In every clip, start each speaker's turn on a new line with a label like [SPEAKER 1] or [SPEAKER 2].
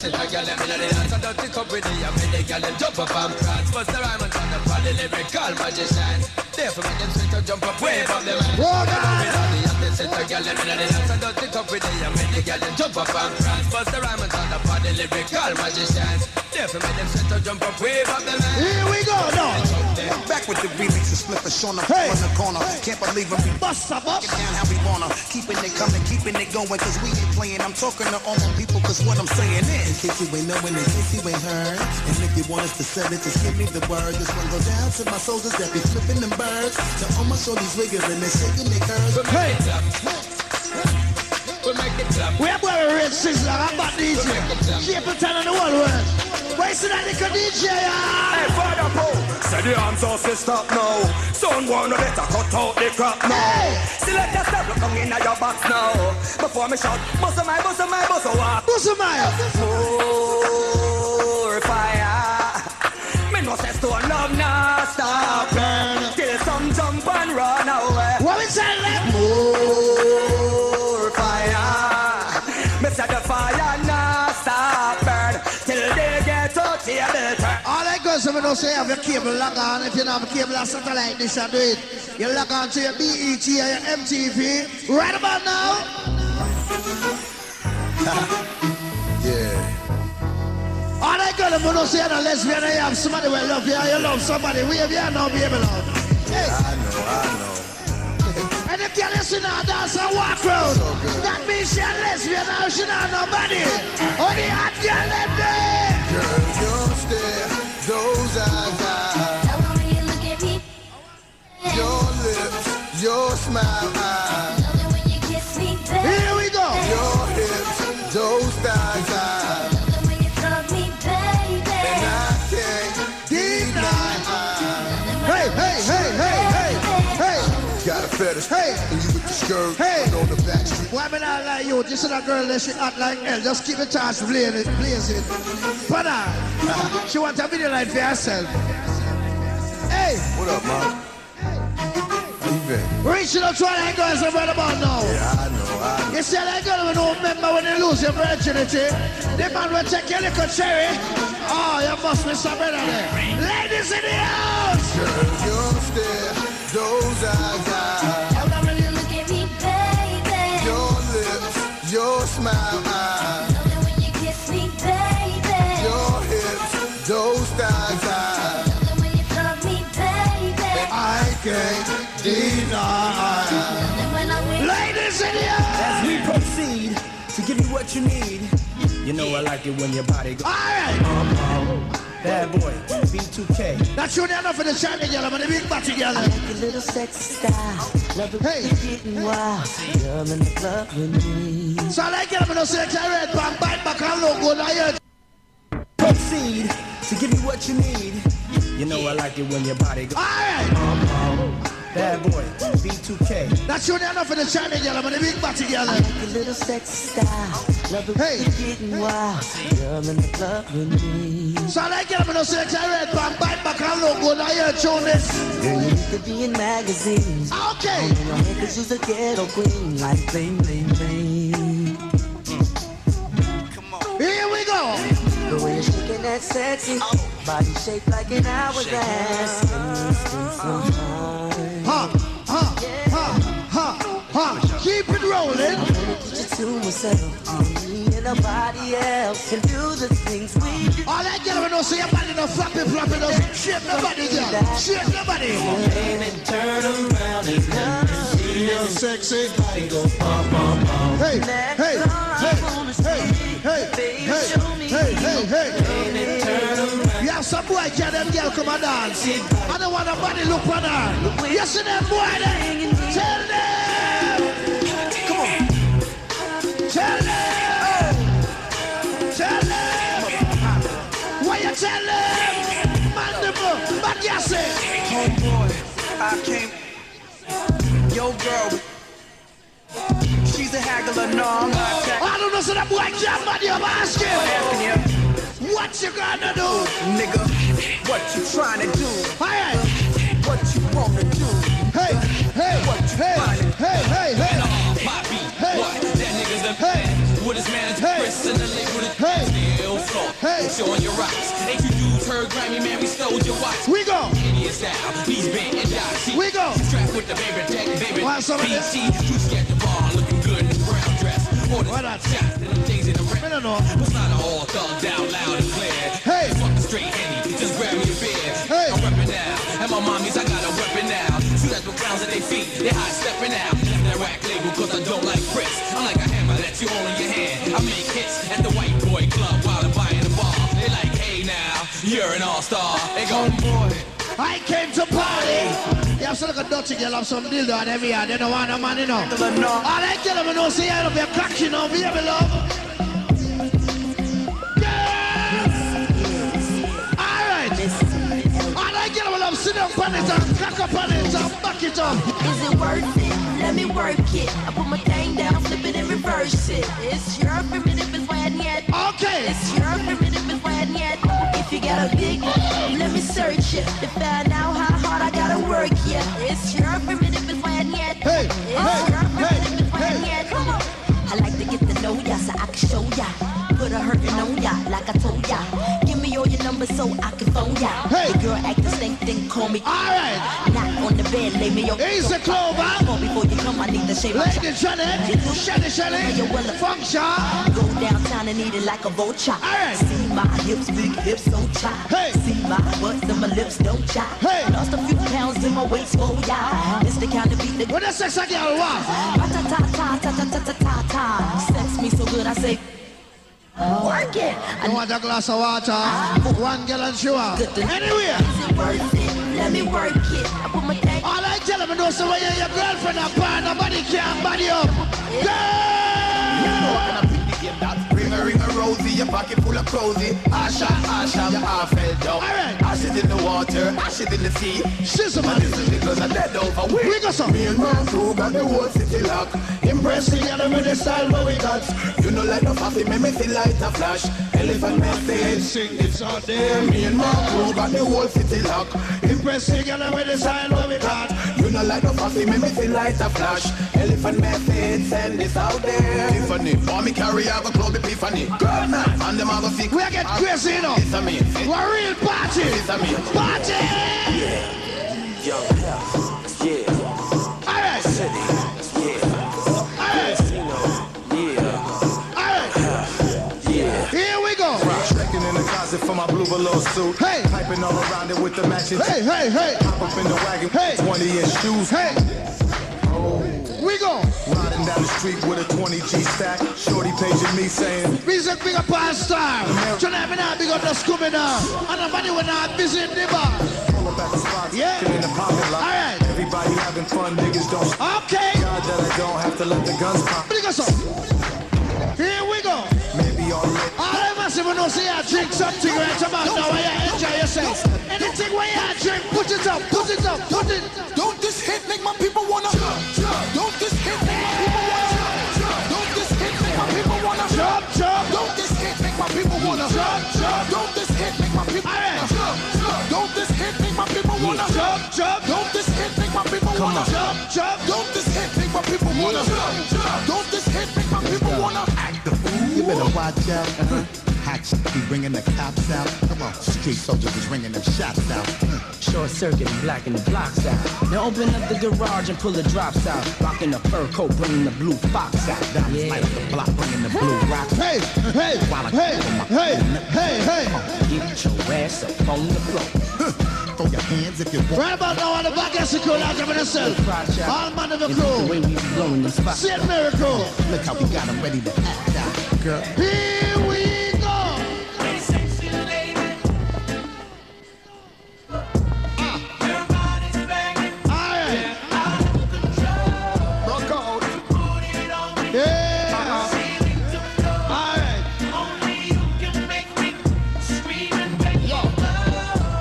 [SPEAKER 1] Sit a girl, them inna the dance, and don't pick up with the when the girl them jump up and prance. Bust the rhyme and turn up all the lyrical magicians. Therefore make them sit and jump up, wave up them hands. Sit a girl, them inna the dance, and don't pick up with the when the girl them jump up and prance. Bust the rhyme and turn up all the lyrical magicians. Therefore make them sit and jump up, wave up them hands.
[SPEAKER 2] Here we go now.
[SPEAKER 3] Back with the remix and split the on the corner. Can't believe it. We
[SPEAKER 2] bust up.
[SPEAKER 3] Get down how we wanna. Keeping it coming, keeping it going, cause we ain't playing. I'm talking to all my people, cause what I'm saying is.
[SPEAKER 4] In case you ain't knowing, in case you ain't heard. And if you want us to sell it, just give me the word. This one goes down to my soldiers that be flipping them birds. To all my shorties wiggling, they shaking their curves.
[SPEAKER 2] Hey!
[SPEAKER 1] We make it clap.
[SPEAKER 2] We have got a red sizzler, I'm about DJ. Keep it on the wall, world. Why is that little DJ?
[SPEAKER 5] Hey, Father Paul, say the arms off to stop now. Someone better cut out the crap now.
[SPEAKER 2] Hey!
[SPEAKER 5] Select the step, look in your box now. Before me shout, bust a my, bust a my, bust a what?
[SPEAKER 2] What's the matter?
[SPEAKER 5] More fire. Me no say stone love now stop. Till some jump and run away.
[SPEAKER 2] What we say left?
[SPEAKER 5] More fire. Me say the fire now stop burn. Till they get out here better.
[SPEAKER 2] All I go so we don't say have your cable log on. If you don't have a cable or satellite dish, do it. You log on to your BET or your MTV. Right about now.
[SPEAKER 4] Yeah.
[SPEAKER 2] All I got to don't say you're a lesbian, you have somebody will love you, you love somebody. We have you now, baby love. Hey.
[SPEAKER 4] I know.
[SPEAKER 2] And if you listen now, dance and walk round.
[SPEAKER 4] So
[SPEAKER 2] that means you're a lesbian now, she not nobody. Only hot girl in there.
[SPEAKER 4] Girl, your stare, those eyes,
[SPEAKER 6] Love it when you look at me.
[SPEAKER 4] your lips, your smile,
[SPEAKER 6] Love it when you kiss me, baby.
[SPEAKER 2] Here we go.
[SPEAKER 4] your hips, those thighs,
[SPEAKER 6] Love it when you hug me, baby.
[SPEAKER 4] and I can't deny.
[SPEAKER 2] Hey, hey, hey, hey, hey, hey.
[SPEAKER 4] Got a fetish,
[SPEAKER 2] Hey.
[SPEAKER 4] and you with the skirt,
[SPEAKER 2] Hey.
[SPEAKER 4] on the back street.
[SPEAKER 2] Why me not like you? This is a girl that she act like hell. Just keep the chance blazing. But she want a video light for herself. Hey,
[SPEAKER 4] What up, man? How you been?
[SPEAKER 2] reaching up to all that girls I'm right about now.
[SPEAKER 4] Yeah, I know.
[SPEAKER 2] You see that girl we don't remember when you lose your virginity. The man will take your little cherry. Oh, you must be some better there. Ladies in the house.
[SPEAKER 4] Girl, your stare, those eyes,
[SPEAKER 6] I love when you look at me, baby.
[SPEAKER 4] your lips, your smile,
[SPEAKER 6] Love it when you kiss me, baby.
[SPEAKER 4] your hips, those thighs,
[SPEAKER 6] Love it when you hug me, baby.
[SPEAKER 4] I can't deny.
[SPEAKER 6] Love it when I'm with
[SPEAKER 2] Ladies in the house.
[SPEAKER 5] As we proceed to give you what you need. You know I like it when your body goes.
[SPEAKER 2] All right.
[SPEAKER 5] Bad boy, B2K.
[SPEAKER 2] That's you enough for the China girl, but the big body girl.
[SPEAKER 7] Your little sexy style, love it
[SPEAKER 2] Hey.
[SPEAKER 7] when you're getting wild. Girl in the club with me.
[SPEAKER 2] So I like it when I say red bang, bite back and look good. I hear.
[SPEAKER 5] Proceed to give you what you need. You know I like it when your body goes.
[SPEAKER 2] All right.
[SPEAKER 5] Bad boy, B2K.
[SPEAKER 2] That's you enough for the China girl, but the big body girl.
[SPEAKER 7] Your little sexy style, love it
[SPEAKER 2] Hey.
[SPEAKER 7] when you're getting wild. Girl in the club with me.
[SPEAKER 2] So I like it when I say red bang, bite back and look good. I hear Jonas.
[SPEAKER 7] Girl, you used to be in magazines.
[SPEAKER 2] Okay.
[SPEAKER 7] You know, cause you's a ghetto queen, like bling, bling, bling.
[SPEAKER 2] Here we go.
[SPEAKER 7] The way you're shaking that sexy body shaped like an hourglass. Can you spend some time?
[SPEAKER 2] Keep it rolling.
[SPEAKER 7] I wanna get you to myself. Me and nobody else can do the things we do.
[SPEAKER 2] All I get when I say your body no flapping, no shake the body, girl. Shake the body.
[SPEAKER 7] Baby, turn around and let me see your
[SPEAKER 2] Sexy.
[SPEAKER 7] body go bum, bum, bum.
[SPEAKER 2] Hey,
[SPEAKER 7] That's
[SPEAKER 2] hey,
[SPEAKER 7] all I
[SPEAKER 2] hey,
[SPEAKER 7] wanna
[SPEAKER 2] hey,
[SPEAKER 7] see.
[SPEAKER 2] hey,
[SPEAKER 7] Baby,
[SPEAKER 2] hey,
[SPEAKER 7] show me.
[SPEAKER 2] hey, hey, hey.
[SPEAKER 7] Baby, turn around.
[SPEAKER 2] You have some boy, can them girl come and dance. I don't want nobody look on her. You see them boy there? Tell them. Come on. Tell them. Tell them. What you tell them? Mandible. But you say.
[SPEAKER 3] Oh boy, I came. Yo, girl. She's a haggler, no, I'm not
[SPEAKER 2] I don't know, so that boy can't body up asking.
[SPEAKER 3] asking you.
[SPEAKER 2] What you gonna do?
[SPEAKER 3] Nigga, what you trying to do?
[SPEAKER 2] Hey,
[SPEAKER 3] What you wanna do?
[SPEAKER 2] hey, hey, hey, hey, hey, hey.
[SPEAKER 1] Poppy,
[SPEAKER 2] Hey.
[SPEAKER 1] what? That nigga's a
[SPEAKER 2] Hey.
[SPEAKER 1] with his man
[SPEAKER 2] Hey.
[SPEAKER 1] personally with his
[SPEAKER 2] Hey.
[SPEAKER 1] still third Grammy, man, we stole your watch.
[SPEAKER 2] We go.
[SPEAKER 1] Indian style, knees bent and down.
[SPEAKER 2] We go.
[SPEAKER 1] Strapped with the baby tech, baby.
[SPEAKER 2] Want some of this?
[SPEAKER 1] BT, you scared the bar, looking good in the brown dress. All the
[SPEAKER 2] What that?
[SPEAKER 1] shots and the things in the red.
[SPEAKER 2] I don't know.
[SPEAKER 1] What's not all thugged out loud and clear.
[SPEAKER 2] Hey.
[SPEAKER 1] Fucking straight Henny, just grab me a beer.
[SPEAKER 2] Hey.
[SPEAKER 1] I'm reppin' now, and my mommies, I got a weapon now. Shoot at the grounds at their feet, they high stepping out. Left that rack label, cause I don't like bricks. I'm like a hammer that you hold in your hand. I make hits at the white boy club while I'm buying the bar. They like, hey now, you're an all-star. They go, boy.
[SPEAKER 2] I came to party. You have some like a dirty girl, have some dildo and every hand. They don't want no man, you know. All I tell them, you know, say I don't be a cock, you know, baby love. Sit up on it and cock up on it and back it up.
[SPEAKER 6] Is it worth it? Let me work it. I put my thing down, flip it and reverse it. It's your primitive is when yet.
[SPEAKER 2] Okay.
[SPEAKER 6] It's your primitive is when yet. If you got a big one, let me search it to find out how hard I gotta work. Yeah. It's your primitive is when yet.
[SPEAKER 2] Hey,
[SPEAKER 6] it's
[SPEAKER 2] hey,
[SPEAKER 6] your primitive is when
[SPEAKER 2] hey.
[SPEAKER 6] yet. Come on. I like to get to know ya so I can show ya. Put a hurtin' on ya like I told ya. Give me all your numbers so I can phone ya.
[SPEAKER 2] Hey.
[SPEAKER 6] The girl act the same thing, call me.
[SPEAKER 2] Alright.
[SPEAKER 6] Not on the bed, lay me over.
[SPEAKER 2] Easy, Clover.
[SPEAKER 6] Come before you come, I need to shave my
[SPEAKER 2] Lady Janet, Shelly, function.
[SPEAKER 6] Go downtown and eat it like a vulture.
[SPEAKER 2] Alright.
[SPEAKER 6] See my hips, big hips, don't chop.
[SPEAKER 2] Hey.
[SPEAKER 6] See my butt and my lips, don't chop.
[SPEAKER 2] Hey.
[SPEAKER 6] Lost a few pounds in my waist, oh yeah. It's the kind of beat that
[SPEAKER 2] What the sex I girl want?
[SPEAKER 6] ta-ta-ta-ta-ta-ta-ta-ta. Sex me so good, I say, work it.
[SPEAKER 2] I want a glass of water. One gallon sugar.
[SPEAKER 6] Good to-
[SPEAKER 2] Anyway.
[SPEAKER 6] Is it worth it? Let me work it. I put my thing.
[SPEAKER 2] All I tell them is when you're your girlfriend or partner, nobody can body up.
[SPEAKER 5] Ring a rosy, your pocket full of prosy. Asha, your half fell down.
[SPEAKER 2] Alright.
[SPEAKER 5] Ashes in the water, ashes in the sea.
[SPEAKER 2] Sizzle, man.
[SPEAKER 5] And this is because I'm dead over.
[SPEAKER 2] We got some.
[SPEAKER 5] Me and my crew got the whole city locked. Impressing you with the style what we got. You know like no coffee, make me feel like a flash. Elephant message,
[SPEAKER 2] Sing it's all there.
[SPEAKER 5] me and my crew got the whole city locked.
[SPEAKER 2] Impressing you with the style what we got.
[SPEAKER 5] You know like no coffee, make me feel like a flash. Elephant message, send this out there. Tiffany, for me carry have a club epiphany. Girl night, and them have a sick.
[SPEAKER 2] We get crazy, you know.
[SPEAKER 5] It's a me.
[SPEAKER 2] We're a real party.
[SPEAKER 5] It's a me.
[SPEAKER 2] Party!
[SPEAKER 8] Young Health, yeah.
[SPEAKER 2] Alright.
[SPEAKER 8] City, yeah.
[SPEAKER 2] Alright.
[SPEAKER 8] Casino, yeah.
[SPEAKER 2] Alright.
[SPEAKER 8] Yeah.
[SPEAKER 2] Here we go.
[SPEAKER 9] Trekking in the closet for my blue velour suit.
[SPEAKER 2] Hey.
[SPEAKER 9] Piping all around it with the matching.
[SPEAKER 2] Hey, hey, hey.
[SPEAKER 9] Pop up in the wagon.
[SPEAKER 2] Hey.
[SPEAKER 9] 20-inch shoes.
[SPEAKER 2] Hey. We go.
[SPEAKER 9] Riding down the street with a 20G stack. Shorty paging me saying,
[SPEAKER 2] Music big up our star. Tonight we not big up the Scooby now. And nobody will not visit the bar.
[SPEAKER 9] pull up at the spots.
[SPEAKER 2] Yeah.
[SPEAKER 9] Get in the pocket lot.
[SPEAKER 2] Alright.
[SPEAKER 9] Everybody having fun. Niggas don't stop.
[SPEAKER 2] Okay.
[SPEAKER 9] God that I don't have to let the guns pop.
[SPEAKER 2] Big us up. Here we go.
[SPEAKER 9] Maybe all lit.
[SPEAKER 2] All I must even know say I drink something right about now. Why you enjoy yourself. Anything where you drink, put it up, put it up, put it.
[SPEAKER 5] Don't this hit make my people wanna Don't this hit make my people wanna Don't this hit make my people wanna
[SPEAKER 2] Jump, jump.
[SPEAKER 5] Don't this hit make my people wanna Don't this hit make my people wanna Don't this hit make my people wanna
[SPEAKER 2] Jump, jump.
[SPEAKER 5] Don't this hit make my people wanna
[SPEAKER 2] Jump, jump.
[SPEAKER 5] Don't this hit make my people wanna Don't this hit make my people wanna act the fool.
[SPEAKER 4] You better watch out. Hacks be bringing the cops out. Come on, street soldiers is ringing them shots out.
[SPEAKER 10] Short circuit and blacking the blocks out. Now open up the garage and pull the drops out. Rocking the fur coat, bringing the blue fox out.
[SPEAKER 4] Diamonds light up the block, bringing the blue rock.
[SPEAKER 2] Hey, hey, hey, hey, hey, hey.
[SPEAKER 10] Get your ass up on the floor.
[SPEAKER 4] Throw your hands if you want.
[SPEAKER 2] Right about now on the back of the crew, like I'm gonna say. All man of the
[SPEAKER 10] And the way
[SPEAKER 2] crew.
[SPEAKER 10] we blowing the spot.
[SPEAKER 2] Saint Miracle.
[SPEAKER 4] Look how we got them ready to act out, girl.
[SPEAKER 2] Here we go. Alright.
[SPEAKER 5] Rock out.
[SPEAKER 2] Yeah. Alright.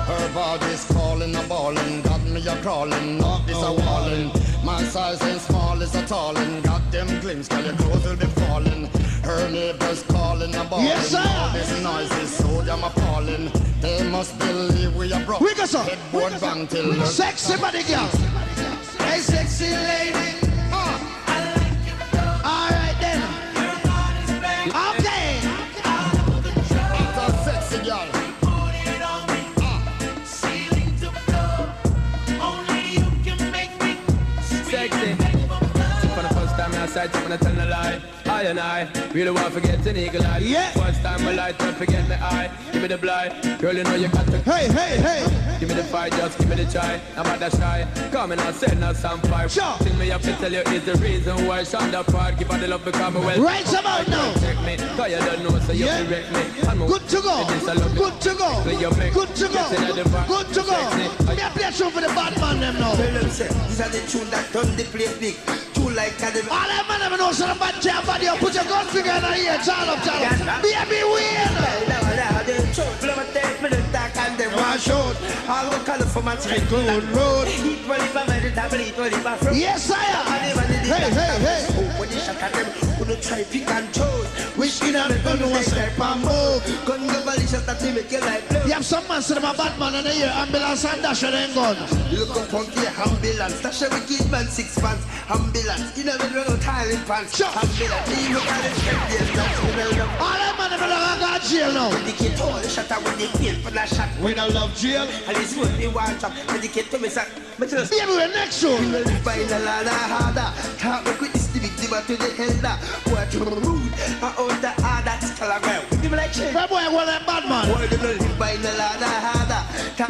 [SPEAKER 5] Her body's calling, a ballin', got me a crawling, not this a wallin'. My size ain't small, it's a tallin', got them glimpse, girl, your clothes will be falling. Her neighbors calling, a ballin',
[SPEAKER 2] Yes, sir.
[SPEAKER 5] all this noise is so damn appalling. They must believe we are broke.
[SPEAKER 2] We got some.
[SPEAKER 5] Headboard bang till her
[SPEAKER 2] Sexy body girl. Hey, sexy lady. Alright then. Okay.
[SPEAKER 5] a sexy girl.
[SPEAKER 1] try to tell a lie. I and I really want to get an eagle eye.
[SPEAKER 2] Yeah.
[SPEAKER 1] First time I light up, forget my eye. Give me the blind, girl, you know you got to.
[SPEAKER 2] Hey, hey, hey.
[SPEAKER 1] Give me the fire, just give me the try. I'm at the shy. Come and I send us some fire.
[SPEAKER 2] Sure.
[SPEAKER 1] Thing me up to tell you is the reason why Shonda Park give her the love because me well.
[SPEAKER 2] Right about now.
[SPEAKER 1] Check me, cause you don't know, so you
[SPEAKER 2] Yeah.
[SPEAKER 1] direct me. And
[SPEAKER 2] Good to go. Good to go. Good to go. Good to go. Me a play a tune for the bad man them now.
[SPEAKER 7] Tell them say, these are the tune that done the place big. Tune like them.
[SPEAKER 2] All them man them know so the bad jam body up. Put your gun finger in the ear. Turn up. Baby weird. Yes, I am. Hey, hey, hey.
[SPEAKER 7] When you shot at them, who don't try pick and chose.
[SPEAKER 2] Wish you know the gun was step and move.
[SPEAKER 7] Gun go bally shot at him, make your life blow.
[SPEAKER 2] You have some man say them a bad man and they hear ambulance and dash and then gun.
[SPEAKER 7] Look up on the ambulance. Dash a wicked man 6 pants. Ambulance. You never run out tiling pants.
[SPEAKER 2] Sure.
[SPEAKER 7] Ambulance. You look at it.
[SPEAKER 2] All them man them don't go to jail now.
[SPEAKER 7] When the kid told the shot out with the pain for that shot.
[SPEAKER 2] We don't love jail.
[SPEAKER 7] And it's what they want up. When the kid told me that.
[SPEAKER 2] Baby, we're next show.
[SPEAKER 7] You will find a lot of harder. Talk me quick, this the victim to the elder. What you rude. I own the harder. Give me like shit.
[SPEAKER 2] That boy want a bad man.
[SPEAKER 7] Why do you live by the lot of harder?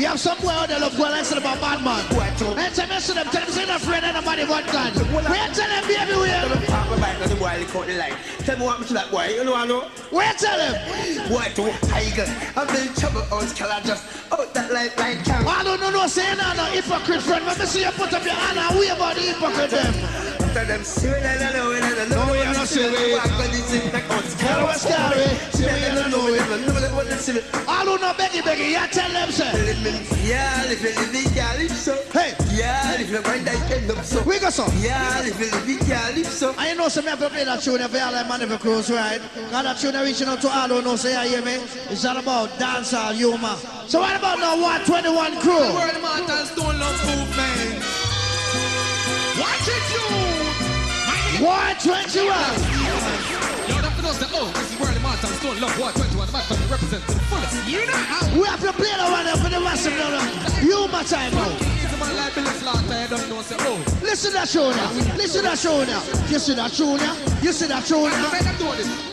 [SPEAKER 2] You have some boy out there love go and say about bad man.
[SPEAKER 7] What you?
[SPEAKER 2] And tell me, them, tell them, say no friend and nobody but God. Where tell them, baby, where?
[SPEAKER 7] Tell them, park my bike on the boy, look out the light. Tell me what happened to that boy, you know what I know?
[SPEAKER 2] Where tell him?
[SPEAKER 7] What you? Tiger. I've been trouble on Scala just out that light camp.
[SPEAKER 2] I don't know, say no, hypocrite friend. Let me see you put up your hand and wave about the hypocrite them.
[SPEAKER 7] Tell them, see me, I don't know,
[SPEAKER 2] no, you're not see me. Tell us, Gary. See me, you don't know it. I don't know, Becky, you tell them, sir.
[SPEAKER 7] Yeah, if you live in Calypso.
[SPEAKER 2] Hey.
[SPEAKER 7] Yeah, if you find that end up so.
[SPEAKER 2] We go so.
[SPEAKER 7] Yeah, if you live in Calypso.
[SPEAKER 2] I know some people play that tune for all the man of the cruise, right? Got that tune reaching out to all who know, say, you hear me? It's all about dancehall humor. So what about now 121 crew?
[SPEAKER 3] The world Martins don't love movement. Watch it, you.
[SPEAKER 2] 121.
[SPEAKER 3] Y'all have to know that, this is World Martins don't love 121. The Martins represent the fullest. You know how.
[SPEAKER 2] We have to play the one for the massive humor time now. Listen to that show now. Listen to that show now. You see that show now? You see that show now?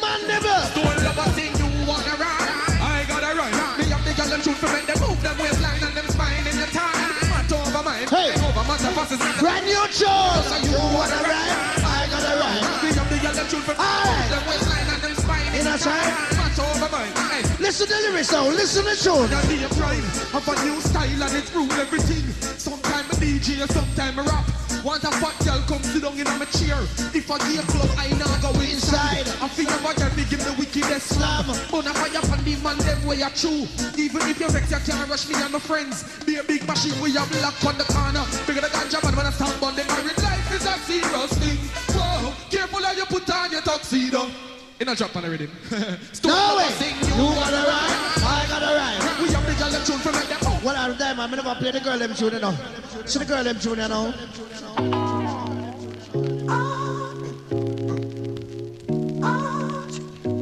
[SPEAKER 2] Man never.
[SPEAKER 3] Don't love a thing you wanna run. I gotta run. Me up the girl and shoot for men. They move them waistline and them spine in the time. Mat over mine.
[SPEAKER 2] Hey.
[SPEAKER 3] Over matter passes.
[SPEAKER 2] Brand new show. You wanna ride? I gotta ride.
[SPEAKER 3] Me up the girl and shoot for men. Move them waistline and them spine in the time. Mat over mine.
[SPEAKER 2] Listen to the lyrics now. Listen to the show.
[SPEAKER 3] Now be a prime. Have a new style and it rule everything. Sometime a DJ, sometime a rap. Want a fat girl come sit down in my chair. If I get club, I now go inside. I feel my girl me give the wickedest slam. But I fire upon the man them way I chew. Even if you're vex, you can't rush me and my friends. Be a big machine, we have lock on the corner. Bigger the ganja man when I stand on the married life is a serious thing. Whoa, careful how you put on your tuxedo. In a drop on the rhythm.
[SPEAKER 2] No way. You gotta ride. I gotta ride.
[SPEAKER 3] We have the girl them tune from like them.
[SPEAKER 2] Well, I'm there, man. I never play the girl them tune, you know. See the girl them tune, you know.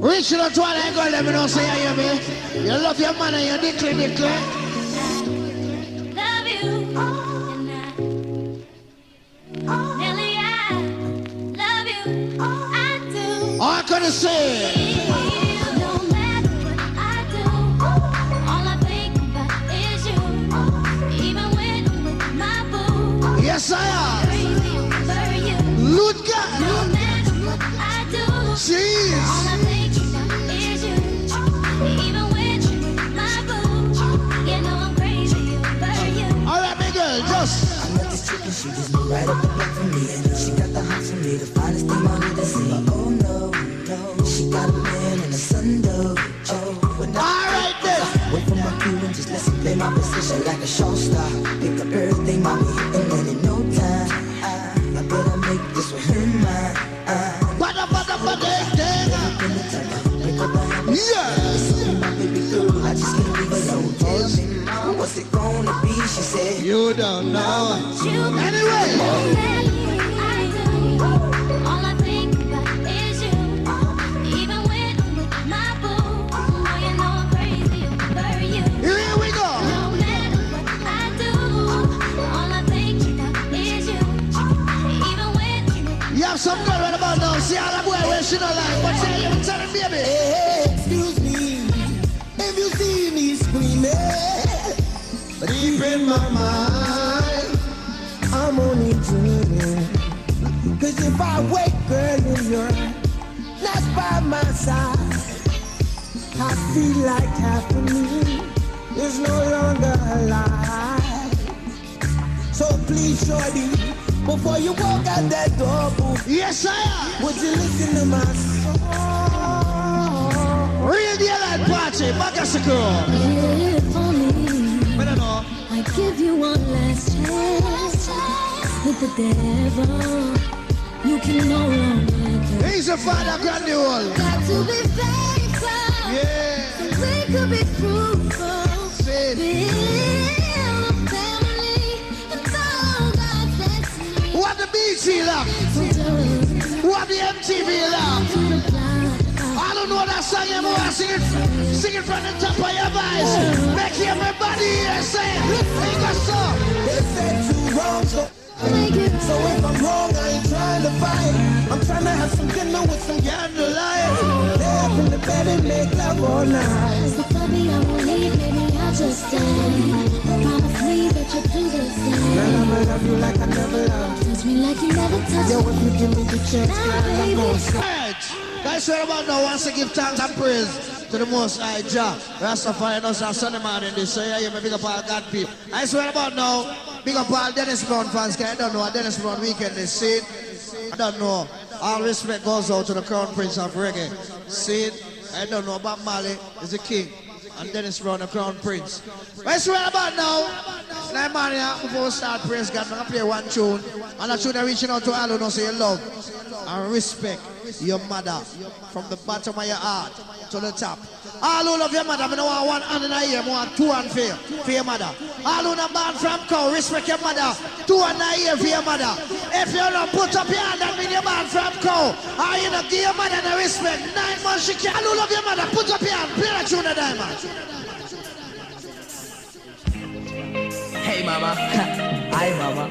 [SPEAKER 2] Reach out to all the girl them, you know, say, you hear me? You love your man and you dickly.
[SPEAKER 11] Love you, and I, Nelly, I love you, I do.
[SPEAKER 2] All I could say.
[SPEAKER 11] No matter what I do, all I think about is you. Even when I'm with my boo.
[SPEAKER 2] Yes, I am.
[SPEAKER 11] Crazy over you.
[SPEAKER 2] Ludka.
[SPEAKER 11] No matter what I do,
[SPEAKER 2] jeez.
[SPEAKER 11] all I think about is you. Even when I'm with my boo, you know I'm crazy over you.
[SPEAKER 2] All right, my girl, just.
[SPEAKER 12] I met this chick and she just moved right up the block for me. And she got the hots for me, the finest thing I need to see. But oh no, she got a man and a son though. Oh, when
[SPEAKER 2] all right then.
[SPEAKER 12] Wait for my cue and just listen, play my position like a show star. Pick up everything, mommy, and then in no time, I better make this with her mine.
[SPEAKER 2] Yeah.
[SPEAKER 12] My baby girl, I just can't leave alone. Tell me, mom, what's it gonna be? She said,
[SPEAKER 2] you don't know. Anyway.
[SPEAKER 11] All I think about is you. Even when I'm with my boo, oh, you know I'm crazy over you.
[SPEAKER 2] Here we go.
[SPEAKER 11] No matter what I do, all I think about is you. Even when I'm with
[SPEAKER 2] you have some girl right about now. she don't like. But say you tell him, baby.
[SPEAKER 4] Hey, excuse me, if you see me screaming, but deep in my mind, I'm only dreaming. Cause if I wake, girl, and you're not by my side, I feel like half of me is no longer alive. So please, shorty, before you walk out that door, boo,
[SPEAKER 2] yes, I am.
[SPEAKER 4] Would you listen to my song?
[SPEAKER 2] Real deal light party, Magasiko.
[SPEAKER 11] Live for me.
[SPEAKER 2] I don't know.
[SPEAKER 11] I give you one last chance. With the devil, you can no longer.
[SPEAKER 2] He's a father, granule.
[SPEAKER 11] Got to be faithful.
[SPEAKER 2] Yeah.
[SPEAKER 11] So we could be fruitful.
[SPEAKER 2] Say
[SPEAKER 11] Build a family and follow God's destiny.
[SPEAKER 2] what the BT love? What the MTV love? I don't know that song anymore. Sing it from the top of your voice. Make everybody here say, hey, go so.
[SPEAKER 4] They said you wrong, so if I'm wrong, I ain't trying to fight. I'm trying to have some dinner with some candlelight. Lay up in the bed and make love all night.
[SPEAKER 11] So baby, I won't leave, maybe I'll just stay. Promise me that you'll do the same.
[SPEAKER 4] Girl, I'ma love you like I never loved.
[SPEAKER 11] Touch me like you never touched
[SPEAKER 4] Yo, if you give me the chance, girl, I'm gonna say.
[SPEAKER 2] Alright, guys, right about now, wants to give thanks and praise to the Most High Jah. Rastafari knows on Sunday morning this, so yeah, you may big up all God people. I swear about now, big up all Dennis Brown fans, cause I don't know what Dennis Brown weekend is, see it? I don't know. All respect goes out to the Crown Prince of Reggae. See it? I don't know about Mali is the king, and Dennis Brown the Crown Prince. I swear about now, tonight morning, before we start praise God, I'm going to play one tune, and that tune I'm reaching out to all who know say you love and respect your mother from the bottom of your heart to the top. All who love your mother, I don't want one hand in the ear, I want two hands for your mother. All who not born from cow, respect your mother, two hands in the ear for your mother. If you don't put up your hand, that means you're born from cow. Or you don't give your mother the respect, 9 months she can't. All who love your mother, put up your hand, play that tune of Diamond.
[SPEAKER 10] Hey mama, hi mama.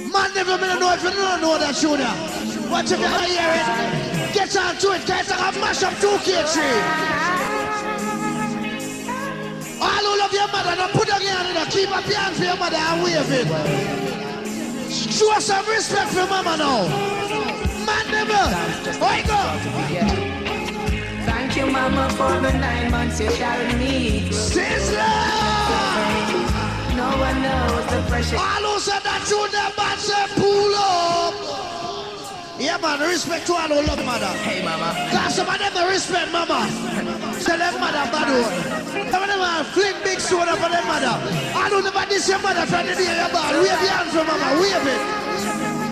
[SPEAKER 2] Man never gonna know if you don't know that tune. What if you don't hear it? Get on to it, guys, I have mash up 2K3. All who love your mother, don't put your hand in it, keep up your hand for your mother and wave it. Show some respect for mama now. Man never. Where you go?
[SPEAKER 10] Thank you mama for the 9 months you carried me.
[SPEAKER 2] Sizzler!
[SPEAKER 10] No one knows the pressure.
[SPEAKER 2] All who said that tune, that man said pull up. Yeah, man, respect to all who love mother.
[SPEAKER 10] Hey, mama.
[SPEAKER 2] Cause some of them they respect mama. Tell them mother bad one. Some of them are fling big soda for them mother. I don't never diss your mother from the day you're born. Wave your hand for mama, wave it.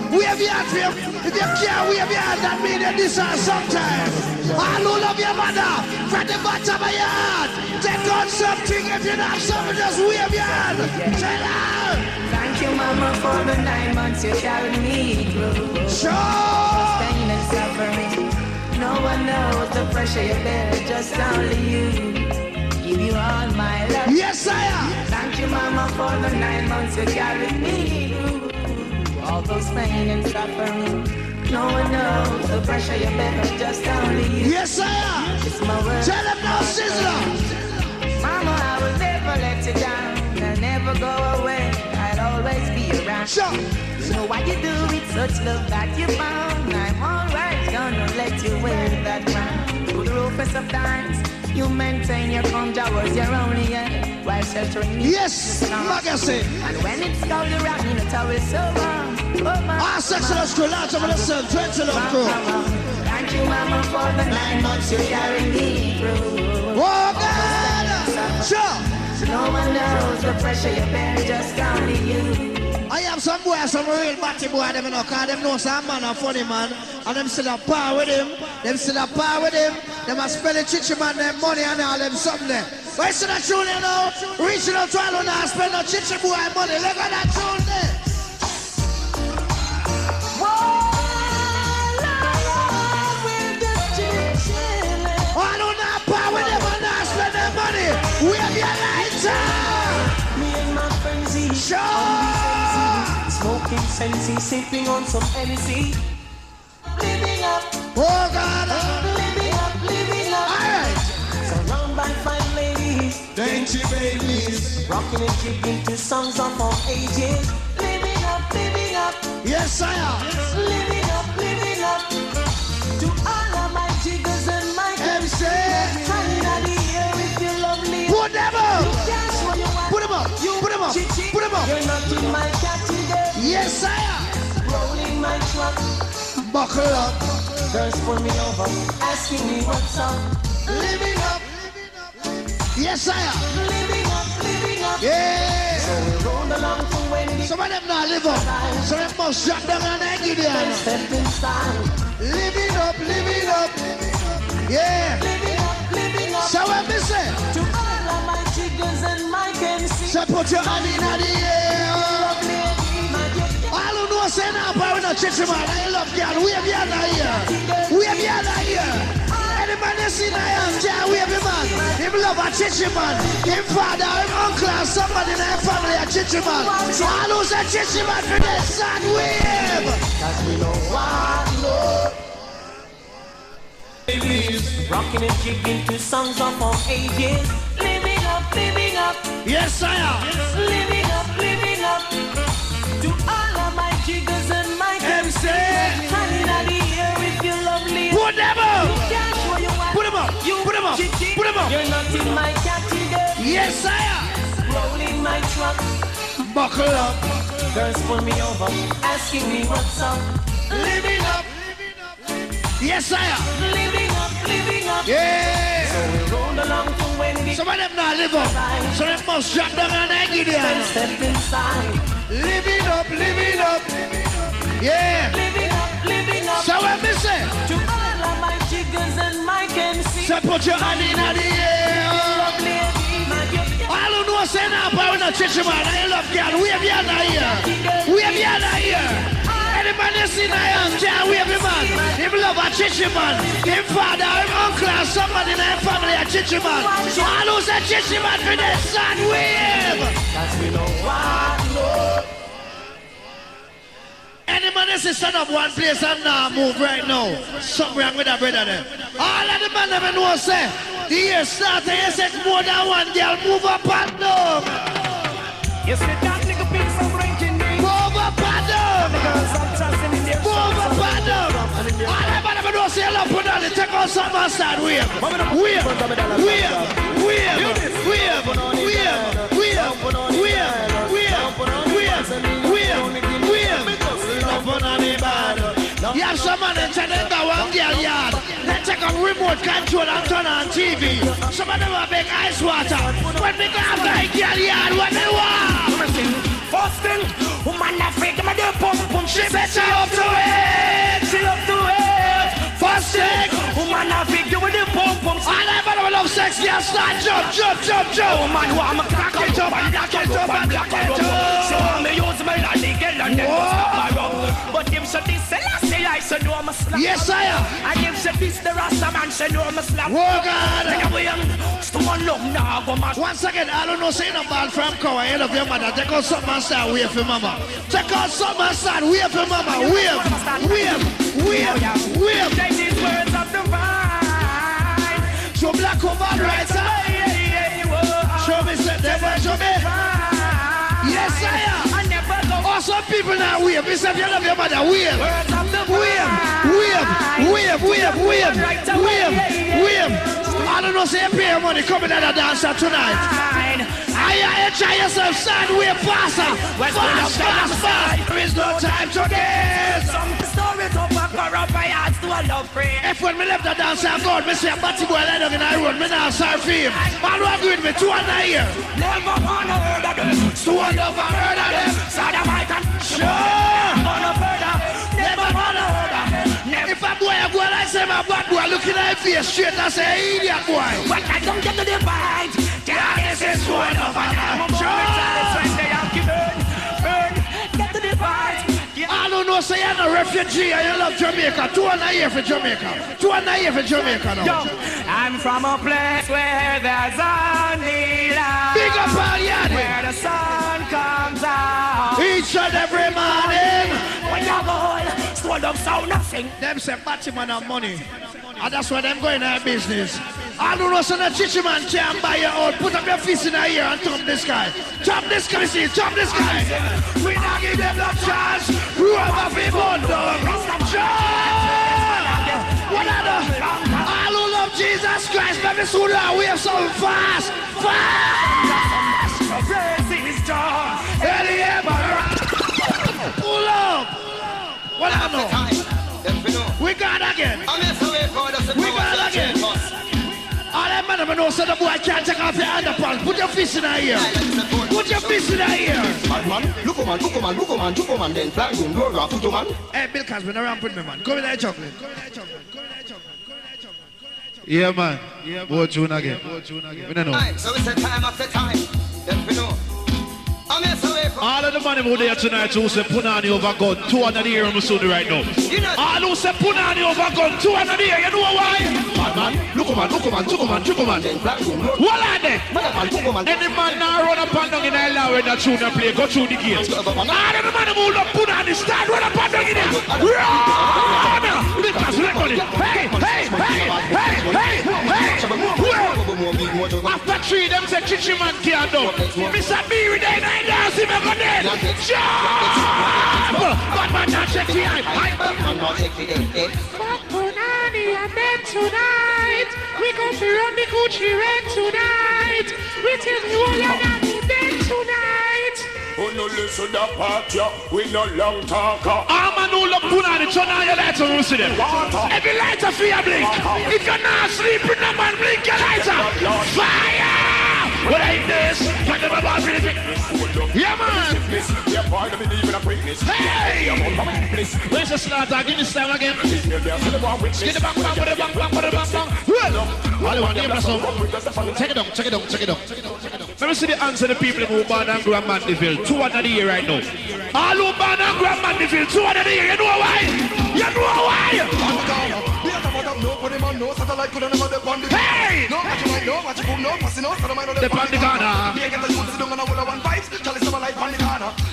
[SPEAKER 2] Wave your hand for you. If you can't wave your hand, that means you diss her sometime. All who love your mother from the bottom of your heart. Take on something. If you don't have something, just wave your hand. Tell her.
[SPEAKER 10] Thank you, mama, for the 9 months you carried me through.
[SPEAKER 2] Sure.
[SPEAKER 10] Pain and suffering. No one knows the pressure you bear, just only you. Give you all my love.
[SPEAKER 2] Yes, I am.
[SPEAKER 10] Thank you, mama, for the 9 months you carried me through. All those pain and suffering. No one knows the pressure you bear, just only you.
[SPEAKER 2] Yes, I am.
[SPEAKER 10] It's my word.
[SPEAKER 2] Tell them now, Sizzler.
[SPEAKER 10] Mama, I will never let you down. I'll never go away. I'll always be around.
[SPEAKER 2] Sure.
[SPEAKER 10] You know why you do it, such love that you found. I'm alright, gonna let you wear that crown. Through the roughest of times, you maintain your calm was your only end, while sheltering me.
[SPEAKER 2] Yes, Magazine.
[SPEAKER 10] And when it's cold around, you know how it's so warm. Oh,
[SPEAKER 2] our sexual school, lots of listen, 20 love crew.
[SPEAKER 10] Thank you, mama, for the 9 months you carried me through.
[SPEAKER 2] Oh, God! Sure.
[SPEAKER 10] No one knows the pressure you bear, just only you.
[SPEAKER 2] I have some boys, some real batty boy, them know, cause them know some man a funny man, and them still a par with him, them a spell the chichi man, them money and all them something there. But you see that tune, you know, reaching out to all who not spend no chichi boy money, look at that tune there. All who not par with them and not spend their money, we have your lighter.
[SPEAKER 13] Me and my friends,
[SPEAKER 2] sure.
[SPEAKER 13] Smoking sensei, sipping on some Hennessy. Living up
[SPEAKER 2] Oh God.
[SPEAKER 10] Living up.
[SPEAKER 2] Alright.
[SPEAKER 10] Surrounded by fine ladies.
[SPEAKER 9] Dainty babies.
[SPEAKER 10] Rocking and jigging to songs of all ages. Living up.
[SPEAKER 2] Yes, I am.
[SPEAKER 10] Living up. To all of my jiggers and my
[SPEAKER 2] MC.
[SPEAKER 10] Hanging out the air if you're lovely.
[SPEAKER 2] Put them up.
[SPEAKER 10] That's what you want.
[SPEAKER 2] Put them up. Put them up. Put them up.
[SPEAKER 10] You're not in my category.
[SPEAKER 2] Yes, I am.
[SPEAKER 10] Rolling my truck.
[SPEAKER 2] Buckle up.
[SPEAKER 10] Girls pull me over, asking me what's up.
[SPEAKER 2] Living up. Yes, I am.
[SPEAKER 10] Living up.
[SPEAKER 2] Yeah.
[SPEAKER 10] So we roll along to Wendy.
[SPEAKER 2] Some of them not live up. So they must shut down and I give them.
[SPEAKER 10] Step inside.
[SPEAKER 2] Living up. Yeah.
[SPEAKER 10] Living up.
[SPEAKER 2] So what me say?
[SPEAKER 10] To all of my chiggers and my MC.
[SPEAKER 2] So put your hand in the air. All who know say now, but we not church man. I love girl. We have y'all here. Any man that's in here, can't wave him man. Him love a chichi man. Him father, him uncle, and somebody in their family a chichi man. All who's a chichi man for their son wave.
[SPEAKER 10] Cause we don't want no. Rocking and jigging to songs of all ages. Living up.
[SPEAKER 2] Yes, I am.
[SPEAKER 10] Living up. To all of my jiggers and my
[SPEAKER 2] MC.
[SPEAKER 10] Hanging out the air if you're lovely.
[SPEAKER 2] Put them up.
[SPEAKER 10] That's what you want.
[SPEAKER 2] Put them up.
[SPEAKER 10] You're not in my category.
[SPEAKER 2] Yes, I am.
[SPEAKER 10] Rolling my truck.
[SPEAKER 2] Buckle up.
[SPEAKER 10] Girls pull me over, asking me what's up.
[SPEAKER 2] Living up. Yes, I am.
[SPEAKER 10] Living up.
[SPEAKER 2] Yeah.
[SPEAKER 10] So we roll along to Wendy.
[SPEAKER 2] Some of them not live up. So they must shut down and I give them.
[SPEAKER 10] Step inside.
[SPEAKER 2] Living up. Yeah.
[SPEAKER 10] Living up.
[SPEAKER 2] So what me say?
[SPEAKER 10] To all of my jiggers and my MC.
[SPEAKER 2] So put your hand in the air. All who know say now, but we not church man. I love girl. We have y'all here. Any man that's in here, can't wave him man. Him love a chichi man. Him father, him uncle, and somebody in their family a chichi man. All who's a chichi man for their son wave.
[SPEAKER 10] Cause we don't want no.
[SPEAKER 2] Any man that's stand up one place and now move right now. Something wrong with that brother there. All of the man never know say, the year started, you said more than one girl move up and down.
[SPEAKER 10] You said that nigga big some ranking me.
[SPEAKER 2] Move up and down. Move up and down. All the man never know say, love put on it, take out some and start wave. You have some man in Canada, one girl yard. They take a remote control and turn on TV. Some of them have big ice water. When they go after a girl yard, what they want?
[SPEAKER 10] First thing, woman Africa, my do pump.
[SPEAKER 2] She better up to it. First thing,
[SPEAKER 10] Woman Africa, with the pump.
[SPEAKER 2] all I ever love sex, girl, start jump.
[SPEAKER 10] Woman, who I'm a crack it up. So me use my lolly girl and then stop my rum. But if she this, I say no, I'm a slap.
[SPEAKER 2] Yes, I am.
[SPEAKER 10] And if she this, the Rasta man, she know I'm a slap.
[SPEAKER 2] Oh, God.
[SPEAKER 10] Stone long now, go mash.
[SPEAKER 2] Once again, I don't know, say no ball from cow, I love your mother. Take out something and start wave for mama. Take out something and start wave for mama. Wave.
[SPEAKER 10] Take these words of the vine.
[SPEAKER 2] Show black woman right side. Show me, say, never show me. Yes, I am.
[SPEAKER 10] I never go.
[SPEAKER 2] Oh, some people now wave. He said, if you love your mother, wave. I don't know, say you pay your money coming at a dancer tonight. I enjoy yourself, son, wave faster. Fast. There is no time to dance.
[SPEAKER 10] Some stories of a corrupt I asked to a love free.
[SPEAKER 2] If when me left the dance, I go, me say a batty boy line up in the road, me now sorry for him. Man, what agree with me, 2 and a year.
[SPEAKER 10] Never wanna heard of them.
[SPEAKER 2] Two and never heard of them.
[SPEAKER 10] Saddam Hussein.
[SPEAKER 2] Sure.
[SPEAKER 10] Wanna further. Never wanna heard of them.
[SPEAKER 2] If a boy I go like say my bad boy, looking at his face straight and say, idiot boy.
[SPEAKER 10] But I don't get to the fight.
[SPEAKER 2] Yeah, this is one of them.
[SPEAKER 10] Get to the fight.
[SPEAKER 2] I don't know, say you're a refugee and you love Jamaica. 2 and a year for Jamaica. 2 and a year for Jamaica now.
[SPEAKER 10] Yo, I'm from a place where there's only love.
[SPEAKER 2] Big up all Yanni.
[SPEAKER 10] Where the sun comes out.
[SPEAKER 2] Each and every morning.
[SPEAKER 10] When you go,
[SPEAKER 14] hold up sound nothing.
[SPEAKER 2] Them say Batman have money. And that's why them going out of business. I don't know, so the chichi man can't buy your own. Put up your fist in the air and top this guy. Top this guy, see, top this guy. We not give them no chance. Whoever people don't. What other? All who love Jesus Christ, let me soon we have something fast. Fast!
[SPEAKER 14] Praise is John.
[SPEAKER 2] Pull up! What happened? We got again. We got again. All that man know so the boy can't take off your underpants. Put your fist in the air. Put your fist in the air.
[SPEAKER 5] Look man, then flag him, roll up, put man.
[SPEAKER 2] Hey, Bill Cosby, around with me, man. Go with that chocolate.
[SPEAKER 15] Yeah, man. More tune again. We don't know.
[SPEAKER 5] So it's a time after time. Then we know.
[SPEAKER 15] All of the money who there tonight who say Punani over gun, 200 years I'm soon right now. All who say Punani over gun, 200 years, you know why? Man, look man. What are they? Any man now run up and down in the law when that tune play, go through the gates. All of the money who love Punani, start run up and down in there. Run! Because we're going hey! After three, them say Chichi man can't do. Mr. Beery, they ain't there, see me go dead. Jump! But man, not check the eye.
[SPEAKER 14] Fuck Punani, I'm dead tonight. We go to run the Gucci red tonight. We tell you all I'm dead tonight.
[SPEAKER 16] Oh no, listen that part, yeah. We no long talker.
[SPEAKER 15] I'm a no look Punani, turn on your lights and see them. Every lighter for your blink. If you're not sleeping, no man blink your lighter. Fire! What ain't this? Yeah, man! Hey! Where's the slaughter? Give me some again. Get the bang, put the bang. All the one, give us some. Check it down. Let me see the answer to the people who born and grew up Mandeville. 200 a year right now. All who born and grew up Mandeville, 200 a year. You know why? Hey! The Pandicana.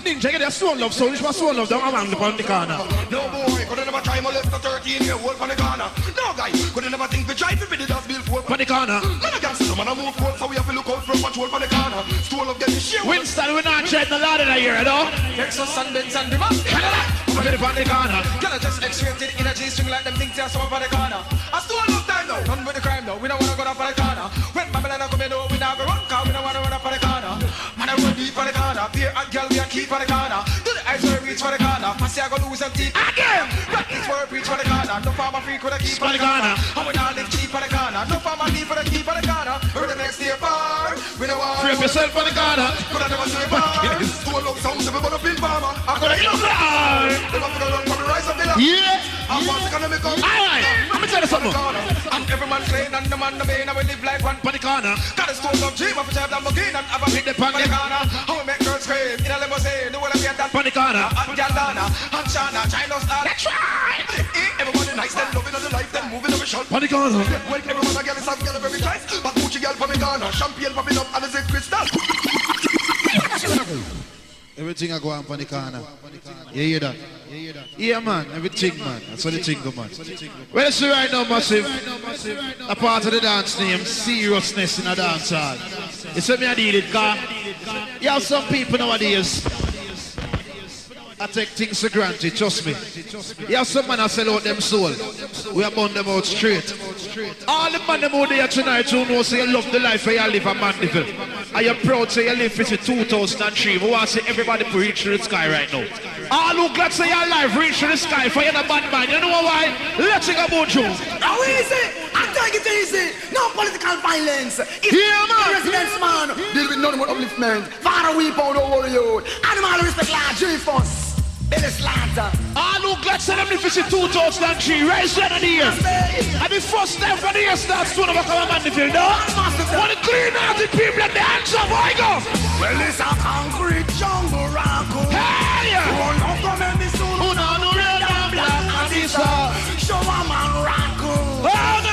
[SPEAKER 15] Ninja, get a Swan Love, so this was Swan Love down around the Pandicana.
[SPEAKER 5] No boy, could never try molest a 13-year-old Pandicana. No guy, could never think we try to be the dust bill for
[SPEAKER 15] Pandicana.
[SPEAKER 5] None of them man, I move cold, so we have to look out for patrol Pandicana. Stole of getting shit.
[SPEAKER 15] Winston, we're not treading a lot in a year, you know?
[SPEAKER 5] Texas and Benz and River.
[SPEAKER 15] Look at the Pandicana.
[SPEAKER 5] Can I just extracted in a G-string like them things here, some Pandicana. I stole enough time now, done with the crime now. We don't want to go down Pandicana. When Babylon come in, we not go run, cause we don't want to run up Pandicana. Man, I run deep for the corner. Beer and girl, we are keep for the corner. Do the eyes where we reach for the corner. Pass I go lose some teeth. Again! Practice where we reach for the corner. No farmer freak with a keep for the corner. And we not live cheap for the corner. No farmer need for the keep for the corner. We're the next day far. We know why.
[SPEAKER 15] Free up yourself for the corner.
[SPEAKER 5] Could I never say far. Stole up sounds of a butter pin farmer. I'm gonna eat up the eye. They're not gonna run from the rise of the land.
[SPEAKER 15] Yeah!
[SPEAKER 5] I'm not gonna make up.
[SPEAKER 15] Alright! Let me tell you something.
[SPEAKER 5] And every man playing and the man the main. And we live like one.
[SPEAKER 15] Pandicana.
[SPEAKER 5] Got a stone of dream of a child Lamborghini and have a
[SPEAKER 15] hit the Pandicana.
[SPEAKER 5] How we make girls scream in a limousine. Do what I get that
[SPEAKER 15] Pandicana.
[SPEAKER 5] And Galdana, and Shana, China star. That's right. Everybody nice, then loving on the life, then moving on the shot.
[SPEAKER 15] Pandicana.
[SPEAKER 5] Well, everyone a girl is a girl of every choice. But Gucci girl from Ghana, champagne popping up and is it crystal.
[SPEAKER 15] Everything I go on Pandicana. You hear that? Yeah, man. Everything, man. That's what the thing go, man. Well, let's see right now, Massive. A part of the dance name, seriousness in a dance hall. You see me I need it, car. You have some people nowadays I take things for granted, trust me. You have some man that sell out them soul. We have burn them out straight. All the man them out there tonight who know say you love the life where you live at Mandeville. Are you proud say you live for 2003? We want to see everybody reach to the sky right now. All who glad say your life reach to the sky for you're the bad man. You know why? Let's think about you.
[SPEAKER 17] How easy? I take it easy. No political violence.
[SPEAKER 15] Yeah, man.
[SPEAKER 17] Residents, man. Deal with none but upliftment. Far away, pound, don't worry you. Animal respect large, G-Force. Billy Slaughter.
[SPEAKER 15] All who glad say them live for 2003. Raise one of the year. And the first time for the year starts to come a Mandeville, no? Want to clean out the people and the hands up, why go?
[SPEAKER 17] Well, it's a concrete jungle rock.
[SPEAKER 15] Hey!
[SPEAKER 17] One of them and this one.
[SPEAKER 15] Who know no red and black and this
[SPEAKER 17] show a man rock.
[SPEAKER 15] Oh, no!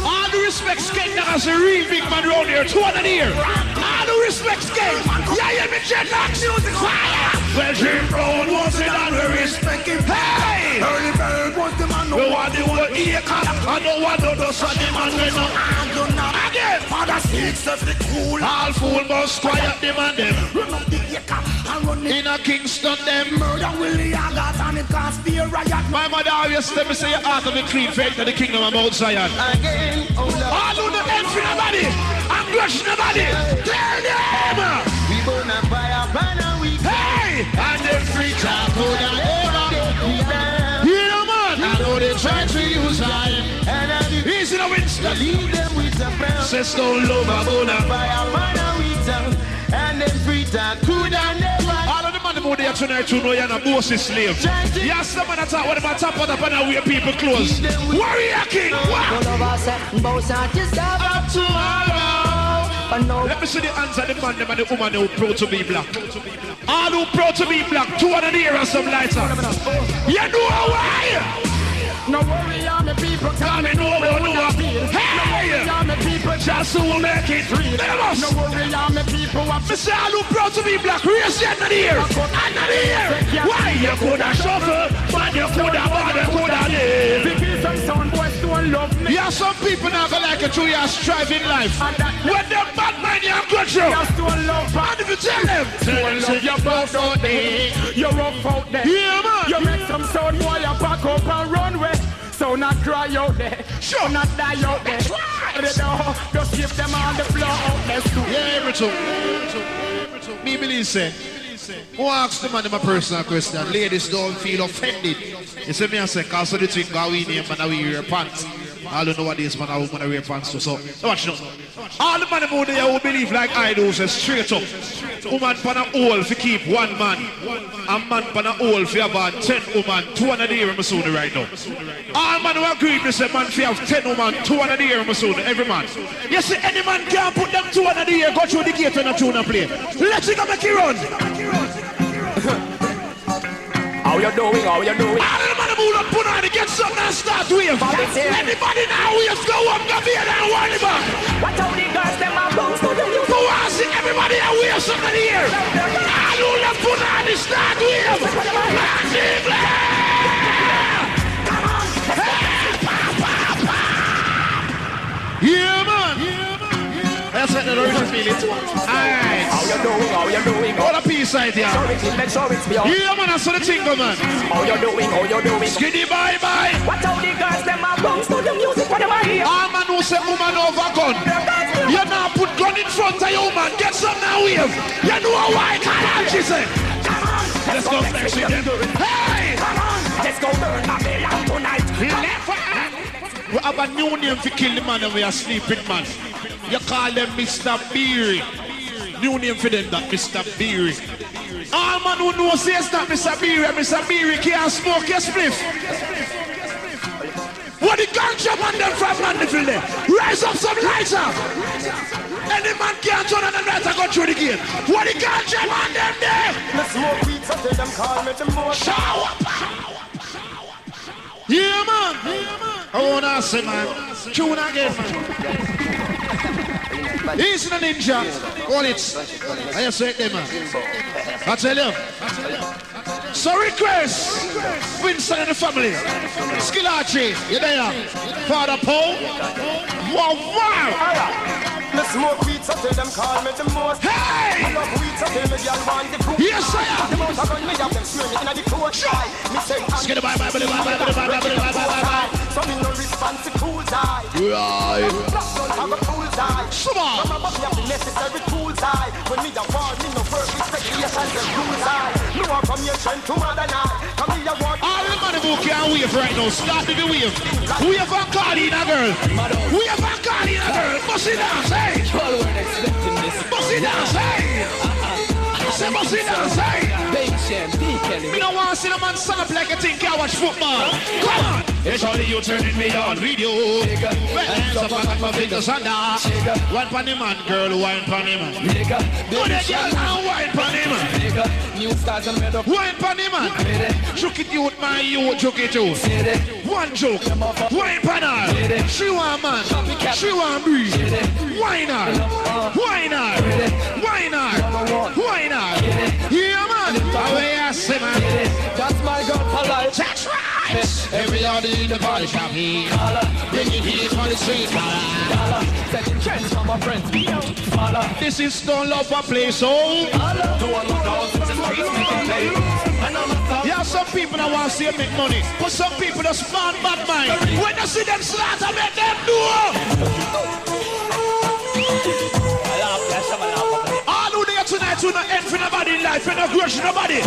[SPEAKER 15] All the respect Skate as a real big man around here, 200 a year. All the respect Skate. Yeah, yeah, me dreadlocks. Fire! Well, Jim Brown was it and we respect him. Hey!
[SPEAKER 17] Early bird was the man who
[SPEAKER 15] we want the whole acre. I don't want to do so the man we no argue now. Again!
[SPEAKER 17] Father six of the cool.
[SPEAKER 15] All fool must quiet them and them.
[SPEAKER 17] Run up the acre and run
[SPEAKER 15] in a Kingston them.
[SPEAKER 17] Murder Willie Agat and it can't be a riot.
[SPEAKER 15] My mother always tell me say your heart of the clean faith to the kingdom of Mount Zion.
[SPEAKER 17] Again, oh Lord.
[SPEAKER 15] All who don't envy nobody and grudge nobody. Tell them!
[SPEAKER 17] We burn a fire, burn a week.
[SPEAKER 15] Hey! And them free talk to the ever. Yeah, man! I know they try to use time. Easy to Winston.
[SPEAKER 17] Leave them with a prayer.
[SPEAKER 15] Says don't love a bona.
[SPEAKER 17] Fire, burn a week. And them free talk to the never.
[SPEAKER 15] All of the man who they are tonight to know you're not bossy slave. Yes, some man attack what about top of the panel where people close. Warrior King! Up tomorrow. Let me see the hands of the man and the woman who proud to be black. All who proud to be black, 200 here and some lights up. You know why?
[SPEAKER 17] No worry, I'm the people.
[SPEAKER 15] Tell me no one know. Hey!
[SPEAKER 17] I'm the people.
[SPEAKER 15] Just to make it real.
[SPEAKER 17] No worry, I'm the people.
[SPEAKER 15] Mr. All who proud to be black, raise your hand in the air. Hand in the air. Why you coulda shuffle, but you coulda bad, you coulda live. Yeah, some people now go like a 2 years strive in life. When they're bad man, you have good show. And if you tell them,
[SPEAKER 17] you're both out there. You're rough out there.
[SPEAKER 15] Yeah, man.
[SPEAKER 17] You make some sound while you pack up and run away. So not cry out there.
[SPEAKER 15] Sure.
[SPEAKER 17] Not die out there. Just give them on the floor out there.
[SPEAKER 15] Yeah, everything. Me believe say. Who asks the man in my personal question? Ladies don't feel offended. You see me I say, cause of the thing go in here, man, we wear pants. I don't know what this man, I woman wear pants too. So, watch now. All the man who there who believe like I do say straight up. Woman pan a hole for keep one man. A man pan a hole for about 10 woman, 200 here in Masuna right now. All man who agree with say man for have 10 woman, 200 here in Masuna, every man. You see any man can't put them 200 here, go through the gate when a tune and play. Let's go make it run.
[SPEAKER 17] How you doing? How you doing?
[SPEAKER 15] All of the man who don't put on to get something and start wave. Anybody now wave, go up, go here and warn him back.
[SPEAKER 17] Watch out the girls, them are bounce to the music.
[SPEAKER 15] Who wants to see everybody that wave something here? All who don't put on to start wave. And yeah, man. That's what the original feeling. Alright.
[SPEAKER 17] How you doing? How you doing?
[SPEAKER 15] All a peace side here. Yeah, man, I saw the thing, man.
[SPEAKER 17] How you doing? How you doing?
[SPEAKER 15] Skinny bye bye.
[SPEAKER 17] Watch out the girls, them are bounce to the music for them are here.
[SPEAKER 15] All man who say woman over gun. You now put gun in front of you, man. Get some now wave. You know why can't she say? Let's go flex with them. Hey!
[SPEAKER 17] Come on, let's go burn Babylon tonight.
[SPEAKER 15] We have a new name to kill the man and we are sleeping man. You call them Mr. Beery. New name for them that Mr. Beery. All man who knows says that Mr. Beery and Mr. Beery can't smoke your spliff. What the ganja man them from Mandeville there? Rise up some lighter. Any man can't turn on the lighter go through the gate. What the ganja man them there?
[SPEAKER 17] Let's smoke weed, so tell them call me the most.
[SPEAKER 15] Shower. Yeah, man. I wanna say, man. Tune again, man. He's the ninja. All it. I say it there, man. I tell you. So request. Winston and the family. Skillachi, you there? Father Paul. Wow.
[SPEAKER 17] Let's smoke weed, so tell them call me the most.
[SPEAKER 15] Hey!
[SPEAKER 17] I love weed, so tell me y'all want the food.
[SPEAKER 15] Yes, sir.
[SPEAKER 17] The most I gun me up, them swear me in the court. Me say,
[SPEAKER 15] Skid bye bye.
[SPEAKER 17] so me no response to cool die.
[SPEAKER 15] Right.
[SPEAKER 17] Have a cool die.
[SPEAKER 15] Come on.
[SPEAKER 17] Remember me have the necessary tools die. When me a war, me no work, respect the and the rules die. No one from your trend to mother night. Come here, what?
[SPEAKER 15] All the money who can't wave right now, start with the wave. Wave and call in a girl. Wave and call in a girl. Bust it down, say.
[SPEAKER 8] Y'all weren't expecting this.
[SPEAKER 15] Bust it down, say. Say bust it down, say. Me don't want to see the man stand up like a thing can't watch football. Come on. It's only you turning me on video. Hands up and my fingers under. Wine pan him man, girl, wine pan him man. Go there, girl, and wine pan him man. Wine pan him man. Choke it youth, my youth, choke it youth. One joke. Wine pan her. She want man. She want breathe. Wine her. Wine her. Wine her. Wine her. Yeah, man. That's right. Everybody in the body shop here. Bring it here for the street.
[SPEAKER 8] Setting trends for my friends.
[SPEAKER 15] This is Stone Lover Place, oh. Yeah, some people that want to see them make money, but some people that spawn bad mind. When you see them slaughter, make them do. All who there tonight who not end for nobody in life, you're not grudge nobody.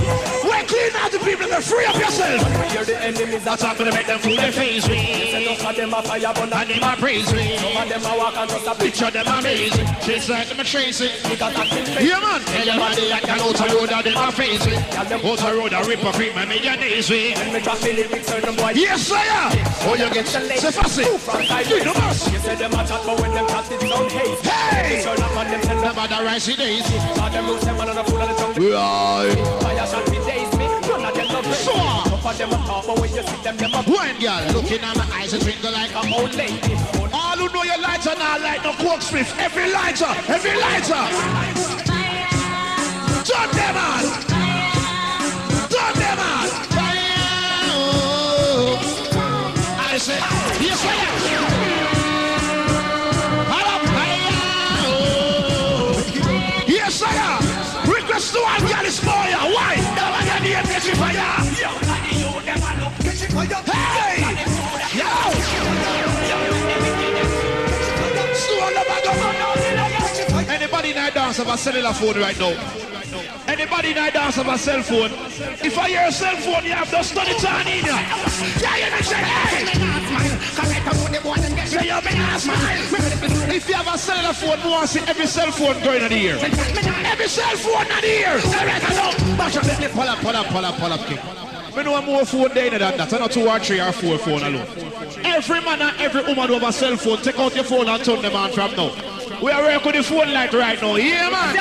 [SPEAKER 15] We're clean out the people, they're free up yourself.
[SPEAKER 8] You're the enemies that's not gonna make them fool their face with. Some of them are fire, but
[SPEAKER 15] and them are praise me.
[SPEAKER 8] Some of them are walk and just a
[SPEAKER 15] picture them amazing. Just like them a Tracy. Yeah man, everybody that can out the road and them are face me. Out the road and rip a creep and make your days with. Yes sir. Oh you get so fussy. You know boss.
[SPEAKER 8] You say them a chat, but when them chat it sound hate.
[SPEAKER 15] Hey!
[SPEAKER 8] Turn up on them, tell them
[SPEAKER 15] about the rising days.
[SPEAKER 8] All them lose them and on the fool on the tongue.
[SPEAKER 15] Right.
[SPEAKER 8] Fire shot me days, me. None of them no great.
[SPEAKER 15] So
[SPEAKER 8] some of them a talk, but when you see them, them a
[SPEAKER 15] when girl looking at my eyes and twinkle like
[SPEAKER 8] a old lady.
[SPEAKER 15] All who know your lighter now light no coke spliff. Every lighter. Turn them on. Turn them on. I say, yes I am. Yes I am. Request to one girl is for ya. Why? Never get the energy for ya. Hey! Yo! Anybody in that dance have a cellular phone right now? Anybody in that dance have a cell phone? If I hear a cell phone, you have to study turn in ya. Yeah, you know, say, hey! Say, you may smile. If you have a cellular phone, you want to see every cell phone going in the ear. Every cell phone in the ear. Pull up, kick. We know more phone there than that. Not 2 or 3 or 4 phone alone. Every man and every woman who have a cell phone, take out your phone and turn them on from now. We are working with the phone light right now. Yeah, man.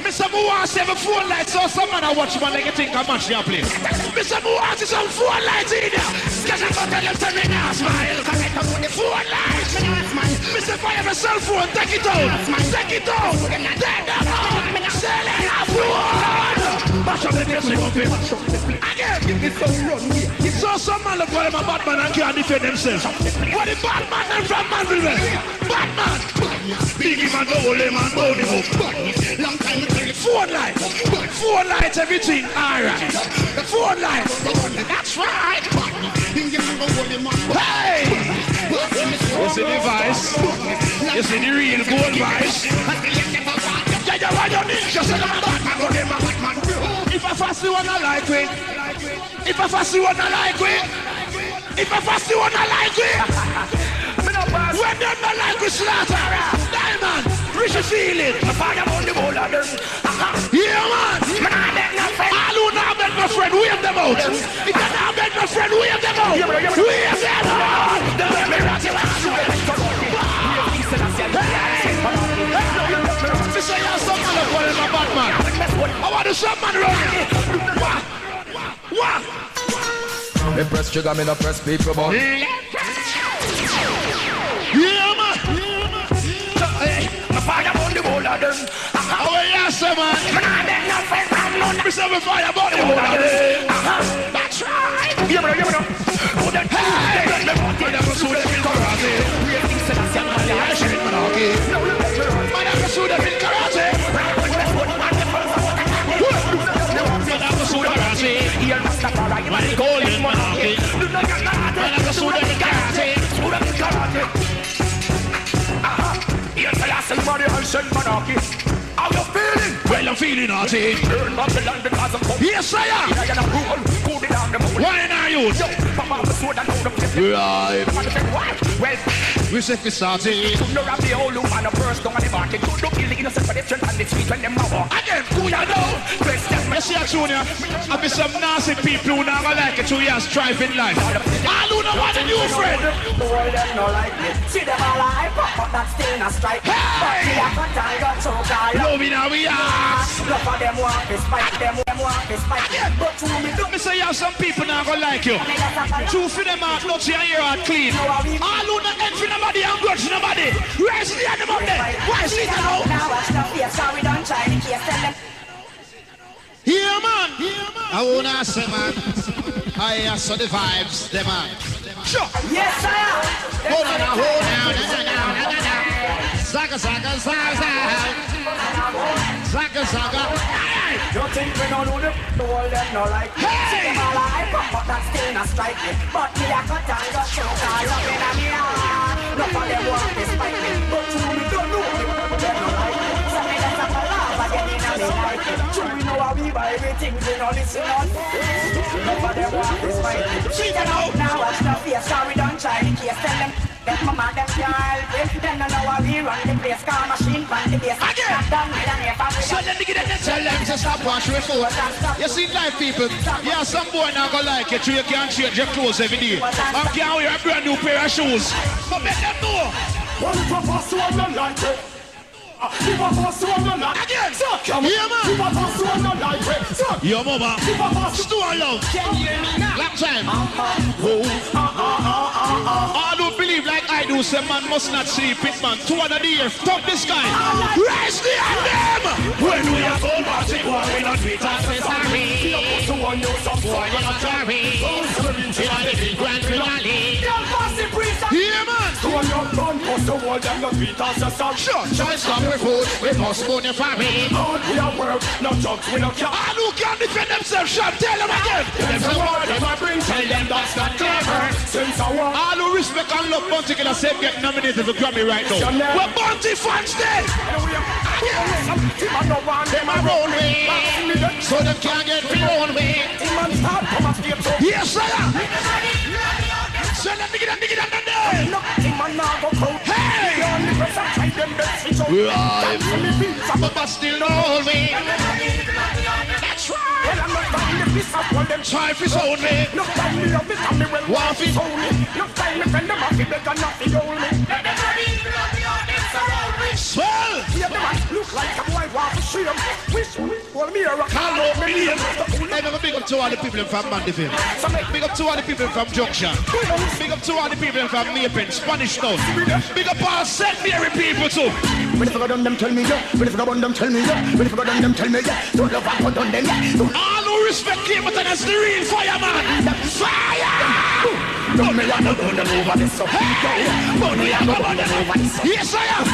[SPEAKER 15] Mr. Moore have a phone light, so some man I watch man like you think I match your place. Mr. Moore has some phone light in there. Because I'm going to tell you to me now, smile. Because I come with the phone light. Mr. If I have a cell phone, take it out. Take it out. Take them out. Sell it a phone. Mash up the place, you go pay. Again. So some man look for them a bad man and can't defend themselves. What the bad man and from man will be? Bad man. Biggie man, double man, body hook. Long time ago. Phone light, everything. Alright. Phone light. That's right. Hey! You see the vice? You see the real gold vice? If I fast you wanna like it. If I fast you wanna like it. If I fast you wanna like it. When them not like we slaughter. Diamond, Richie feeling. Yeah man. All who not beg my friend, wave them out. If you not beg my friend, wave them out. Wave them out. This is your something to call him a bad man. I want to some man around here. What?
[SPEAKER 18] Me press trigger, me no press people, but
[SPEAKER 15] yeah, man.
[SPEAKER 8] The fire on the wall of them.
[SPEAKER 15] Oh, yes, man. Me say me fire on the wall of them. That's right.
[SPEAKER 8] You know.
[SPEAKER 15] Hey! Man, I go sue them in karate. I should in monarchy. Man, I go sue them in karate. Man, I go sue them in karate. Man, it's golden monarchy. Man, I go sue them in karate.
[SPEAKER 8] Yes, I asked somebody else in monarchy. How you feeling?
[SPEAKER 15] Well, I'm feeling naughty.
[SPEAKER 8] Turn up the land because I'm coming.
[SPEAKER 15] Yes, I am. Why are you? Right. We say we started.
[SPEAKER 8] No rap the old man a first down on the market. Good look the innocent for the strength and the street when them now.
[SPEAKER 15] Again, who you know? You see, Junior, I be some nasty people who never like it 2 years driving life. All who know what a new friend.
[SPEAKER 8] Boy, them no like me. See them alive, but that's still not strike. But see a cut and got so tired.
[SPEAKER 15] No, we now we are.
[SPEAKER 8] Look for them walk this fight, them walk this fight. But to me,
[SPEAKER 15] me say you have some people now gonna like you. Two for them out, not your ear out clean. All who not end for nobody and grudge nobody. Where's the animal there? Why is it now?
[SPEAKER 8] Now watch the face, how we don't try the case.
[SPEAKER 15] Yeah, man. I wanna say, man. I saw the vibes, the man. Sure.
[SPEAKER 8] Yes, sir.
[SPEAKER 15] Hold on, hold on. Zaga, zaga, zaga. Zaga, zaga.
[SPEAKER 8] You think we don't know the world them no like me? See them all hype up, but that still not strike me. But me a cut and got show, cause love in a me heart. None of them want to spite me, but you don't know the world them no like me. So me just have a laugh again in a me like it. True, we know how we buy everything, we no listen on. None of them want to spite me. She don't know now, watch the face, cause we don't try the case. Tell them mama, them can't help it. Then I know how we run the place, car machine from the base. Again!
[SPEAKER 15] So let me get them tell them to stop watching your phone. You see life, people. Yeah, some boy not gonna like it, so you can't change your clothes every day. I can't wear a brand new pair of shoes. But make them know.
[SPEAKER 16] One professor of the light. Give a pass one no like.
[SPEAKER 15] Again!
[SPEAKER 16] Yeah, man. Give a pass one no like.
[SPEAKER 15] Yo, mama.
[SPEAKER 16] Give a pass.
[SPEAKER 15] Store love.
[SPEAKER 8] Can you hear me now?
[SPEAKER 15] Long time. All who believe like I do, say man must not sleep it, man. 200 years, top this guy. Rise the them.
[SPEAKER 16] When we are so much, we not beat us, say sorry. To one you some boy, you're not sorry. You are the big grand finale.
[SPEAKER 15] Yeah, man.
[SPEAKER 16] To one you come, cause the world them not beat us, say sorry.
[SPEAKER 15] Sure. Choice come with food, we must go in family.
[SPEAKER 16] Out we are work, no jokes, we no care.
[SPEAKER 15] All who can defend themselves, shall tell them again.
[SPEAKER 16] Them the word them a bring, tell them that's not clever. Since I want.
[SPEAKER 15] All who respect and love Bounty can say get nominated for Grammy right now. We're Bounty fans dead. Them a roll way, so them can't get me own way. Yes, sir. So let me get them there. Hey! Right. But still no whole way. That's right. Try for own way. One feet. Swell!
[SPEAKER 16] Look like a boy want to see him. Well, me a rock.
[SPEAKER 15] Hello, million. I never big up to all the people from Mandeville. Big up to all the people from Junction. Big up to all the people from Maypen, Spanish Town. Big up all St. Mary people too.
[SPEAKER 16] When if I got on them, tell me yeah. When if I got on them, tell me yeah. When if I got on them, tell me yeah. Don't love I got on them yeah.
[SPEAKER 15] All who respect Cleveland as the real fireman. Fire!
[SPEAKER 16] Don't me a no burn them over this so. Burn me a no burn them over this so.
[SPEAKER 15] Yes, I am.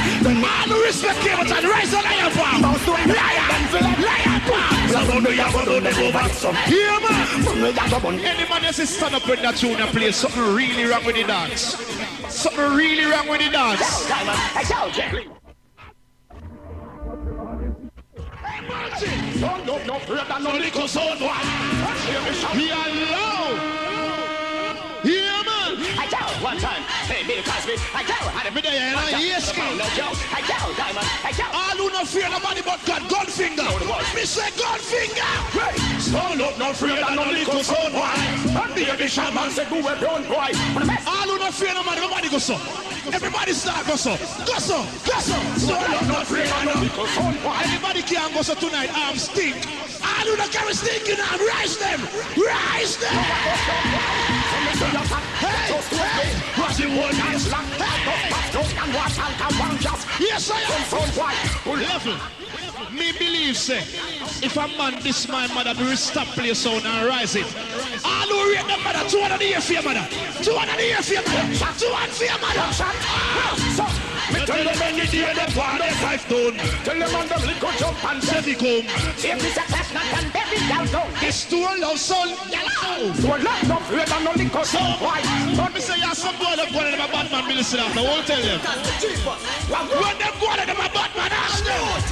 [SPEAKER 15] All who respect Cleveland, rise on Lion Farm. Lion Farm.
[SPEAKER 16] Burn me a no burn them over this so.
[SPEAKER 15] Here, man.
[SPEAKER 16] Burn me a no burn.
[SPEAKER 15] Any man else is stand up in that tune and play something really wrong with the dance. Something really wrong with the dance.
[SPEAKER 16] Don't look no further than no little son boy.
[SPEAKER 15] He alone. Yeah, man.
[SPEAKER 16] I tell one time, hey, Bill Cosby, I tell, and every day,
[SPEAKER 15] yes,
[SPEAKER 16] no joke, I tell, Diamond, I tell.
[SPEAKER 15] All who no fear nobody but God, Gunfinger. Me say Gunfinger.
[SPEAKER 16] Right. Stand up, no fear than no little son boy. And the baby shaman said, go where brown boy.
[SPEAKER 15] All who no fear nobody go so. Everybody start go so. Go so, go so.
[SPEAKER 16] Stand up, no fear than no little son boy.
[SPEAKER 15] Anybody can go so tonight, arms stink. All who no carry stinking arm, rise them. Rise them. Hey, hey.
[SPEAKER 16] What's the word is long? And what's out one just?
[SPEAKER 15] Yes, I am.
[SPEAKER 16] Son boy.
[SPEAKER 15] Level. Me believe, say, if a man this my mother, do stop play sound and rise it. All who rate the mother, 200 a year for your mother. 200 a year for your mother. 200 for your mother.
[SPEAKER 16] Me tell them any day they want their 5 tone. Tell them on them little jump and
[SPEAKER 15] Send it home.
[SPEAKER 8] If it's a class, not can baby down down.
[SPEAKER 15] It's too love, son. Yellow.
[SPEAKER 16] so let them fear than no little son. Why?
[SPEAKER 15] Don't me say, yeah, some boy that go to them a bad man, me listen after. I won't tell them. When them go to them a bad man, ask them.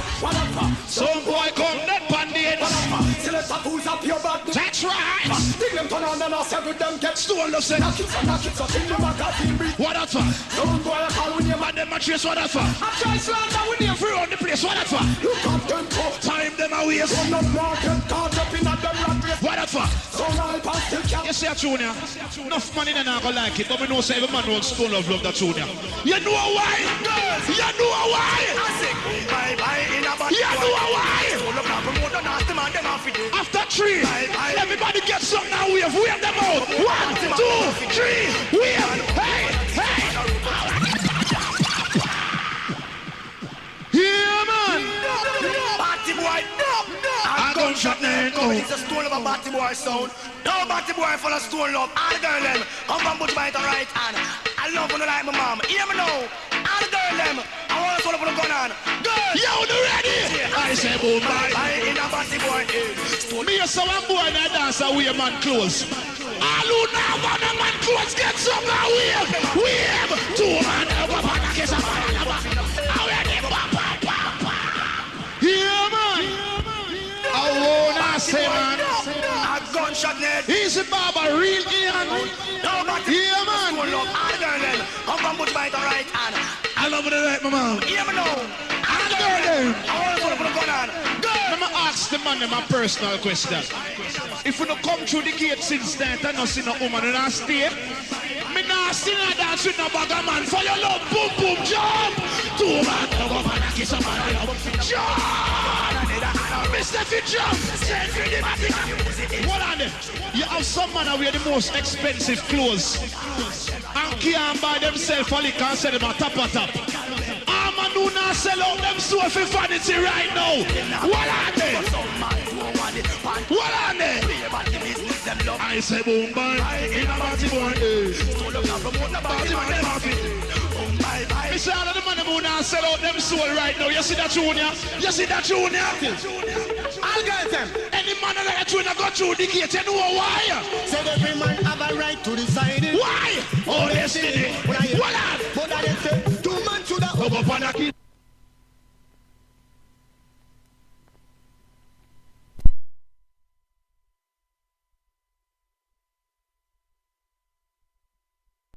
[SPEAKER 15] Some boy come dead bandits. That's right. Stone love say. What that for?
[SPEAKER 16] Some boy call when you
[SPEAKER 15] Man them a chase, what that for?
[SPEAKER 16] I try slander when you
[SPEAKER 15] Free on the place, what that for?
[SPEAKER 16] look up them tough.
[SPEAKER 15] Time them a waste.
[SPEAKER 16] Some not market caught up in a them rat race.
[SPEAKER 15] What that for?
[SPEAKER 16] Some all pass still can't.
[SPEAKER 15] You see a tune here? Enough money then I go like it, but me know say every man wants Stone love that tune here. You know why? You know why? You know why? After 3, everybody get something now. Wave them out. 1, 2, 3, wave. Hey, hey. Yeah, man.
[SPEAKER 16] Party boy, no.
[SPEAKER 15] I don't
[SPEAKER 16] gunshot net.
[SPEAKER 8] It's a stone of a batty boy sound. No batty boy full of stone love. All the girl them come from Bush by the right hand. I love when I like my mom. Hear me now. All the girl them. I want to put a gun on. Girl.
[SPEAKER 16] Yo, you ready? I say boom bye.
[SPEAKER 8] I in a batty boy.
[SPEAKER 16] Me a some boy that dance away man clothes. All who now want a man clothes get some now wave. Wave. Two man over on a kiss a man. Yeah, man. I wanna say, man.
[SPEAKER 8] A gunshot net.
[SPEAKER 16] Easy Baba, real Ian. Yeah, man.
[SPEAKER 8] Come from Bush by the right hand.
[SPEAKER 16] I love the right, my man.
[SPEAKER 8] Hear me now.
[SPEAKER 16] And the girl there.
[SPEAKER 8] I want to put a gun on.
[SPEAKER 16] Let me ask the man my personal question. If you don't come through the gate since then, I don't see no woman and I stay. Me not see no dance with no bagger man. For your love, boom, boom, jump. Two man, go up and kiss a man. Jump. Mr. Fit jump. Hold on there. You have some man who wear the most expensive clothes and can't buy themselves for liquor and sell them a top. Man who not sell out them store for vanity right now. What on there? What on there? I say boom bye in a party boy. Me say all of the money who not sell out them soul right now. You see that junior? You see that junior? I'll get them. Any man that junior go through the gate, you know why?
[SPEAKER 8] Said every man have a right to decide it.
[SPEAKER 16] Why? Oh, destiny. What on?
[SPEAKER 8] But I say 2 months to the
[SPEAKER 16] go up on a kid.